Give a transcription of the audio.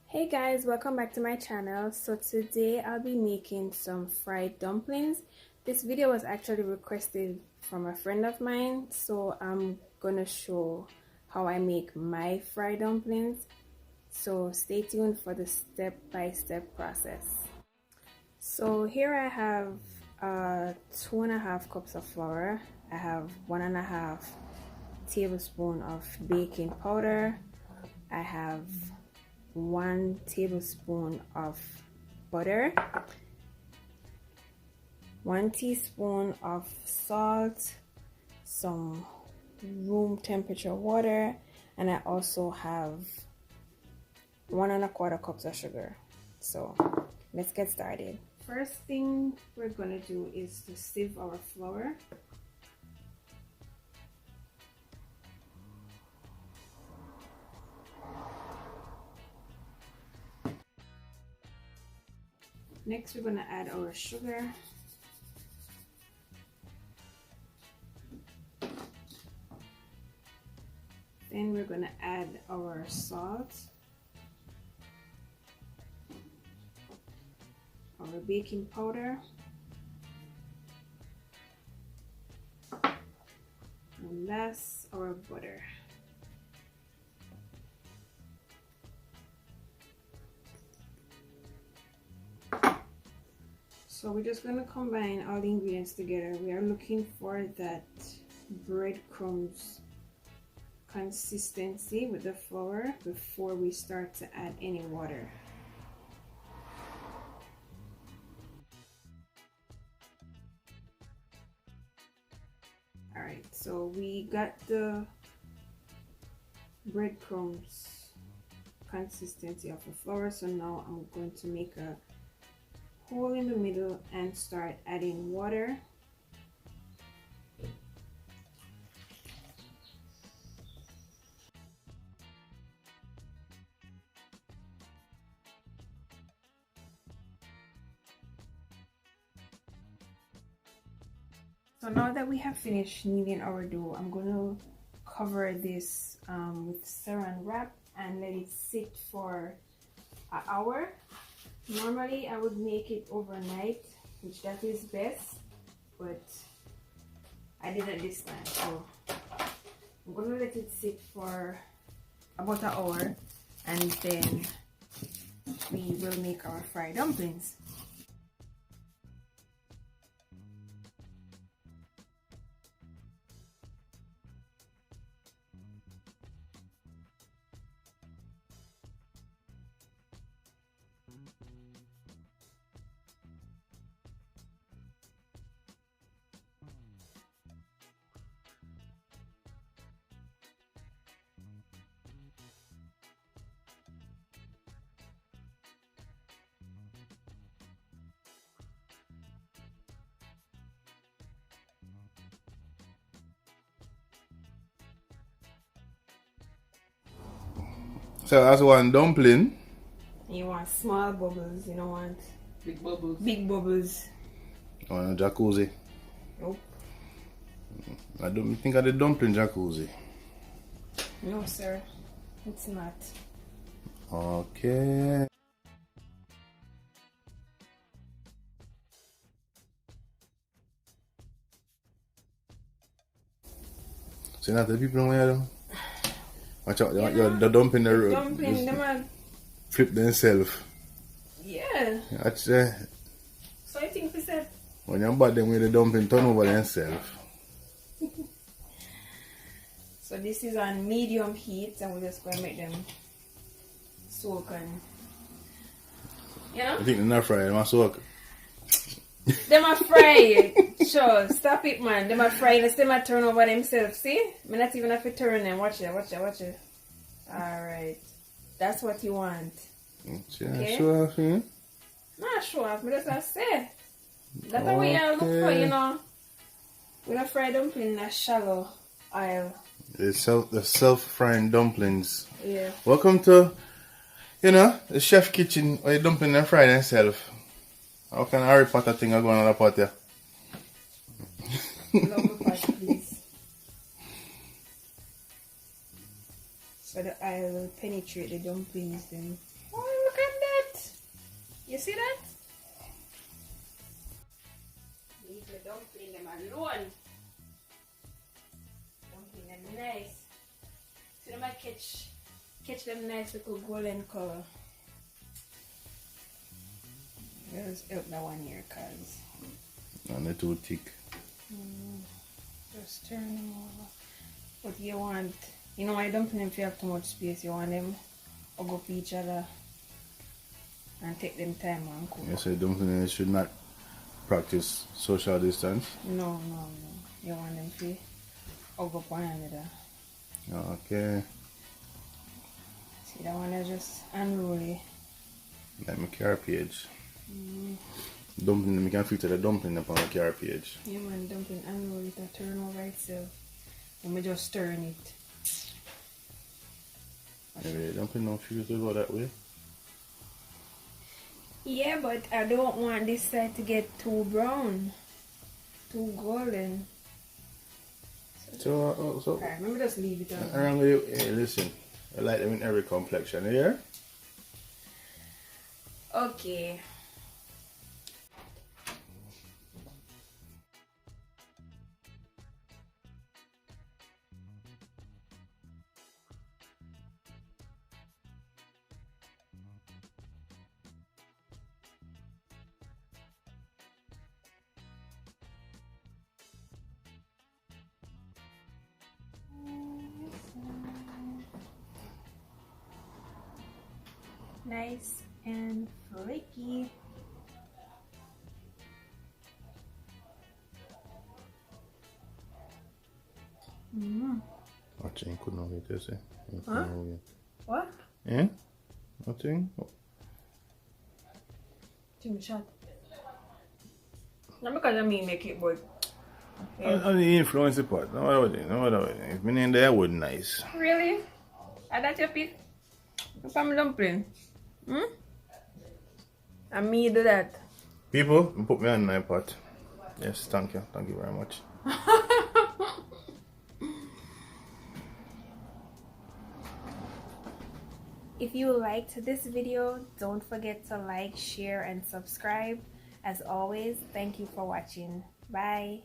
Hey guys, welcome back to my channel. So today I'll be making some fried dumplings. This video was actually requested from a friend of mine, so I'm gonna show how I make my fried dumplings. So stay tuned for the step-by-step process. So here I have 2.5 cups of flour. I have 1.5 tablespoon of baking powder. I have 1 tablespoon of butter, 1 teaspoon of salt, some room temperature water, and I also have 1.25 cups of sugar. So let's get started. First thing we're gonna do is to sieve our flour. Next, we're gonna add our sugar. Then we're gonna add our salt, our baking powder, and last, our butter. So we're just going to combine all the ingredients together. We are looking for that breadcrumbs consistency with the flour before we start to add any water. Alright, so we got the breadcrumbs consistency of the flour, so now I'm going to make a hole in the middle and start adding water. So now that we have finished kneading our dough, I'm going to cover this with saran wrap and let it sit for an hour. Normally I would make it overnight, which that is best, but I didn't this time, so I'm going to let it sit for about an hour and then we will make our fried dumplings. So that's one dumpling. You want small bubbles, you don't want big bubbles. Big bubbles. You want a jacuzzi? Nope. I don't think of the dumpling jacuzzi. No sir, it's not. Okay. So now the people where them? Watch out, the dumpling the Dumpling, them are, flip themselves. yeah. That's So I think we said when you bought them with the dumpling turn over themselves. so this is on medium heat and we're just going to make them soak and, you know? I think they're not fried, they're soak. Them are fried. Sure, stop it man. Them are fried. Let's them turn over themselves. See? Me not even have to turn them. Watch it, watch it, watch it. Alright. That's what you want. Okay. Show off, eh? Nah, show off. Me just have to say. That's what we look for, you know. We're gonna fry dumpling in a shallow oil. The self-frying dumplings. Yeah. Welcome to, the chef kitchen where you dumpling and fry themselves. How can Harry Potter thing go on the pot here? Love my pot, please. So the oil will penetrate the dumplings then. Oh, You see that? Leave the dumpling them alone. Dumpling them nice. See them I catch them nice little golden color. Just help that one here, cause and they're too thick. Just turn them over. But you want, you know, I dumpling them if you have too much space, you want them hug up each other and take them time and cook. You say dumplings should not practice social distance? No. You want them to hug up one another. Okay. See, that one is just unruly. Like my car page. Dumpling, you can fit the dumpling up on the car page. Yeah, man, dumpling unruly to turn over itself. And we just stirring it. Anyway, dumpling don't feel to go that way. Yeah, but I don't want this side to get too brown, too golden. So Alright, maybe just leave it on. around with you, hey, listen, I like them in every complexion, you hear? Okay. Nice and flaky. Watching, couldn't wait to say. Huh? What? Yeah? Nothing? Jimmy shot. Not because of me make it, but How do you influence the pot? No, what about it? If my name there, would nice. really? Are that your pick? From dumpling? And me do that. People, put me on my pot. Yes, thank you. Thank you very much. If you liked this video, don't forget to like, share, and subscribe. As always, thank you for watching. Bye.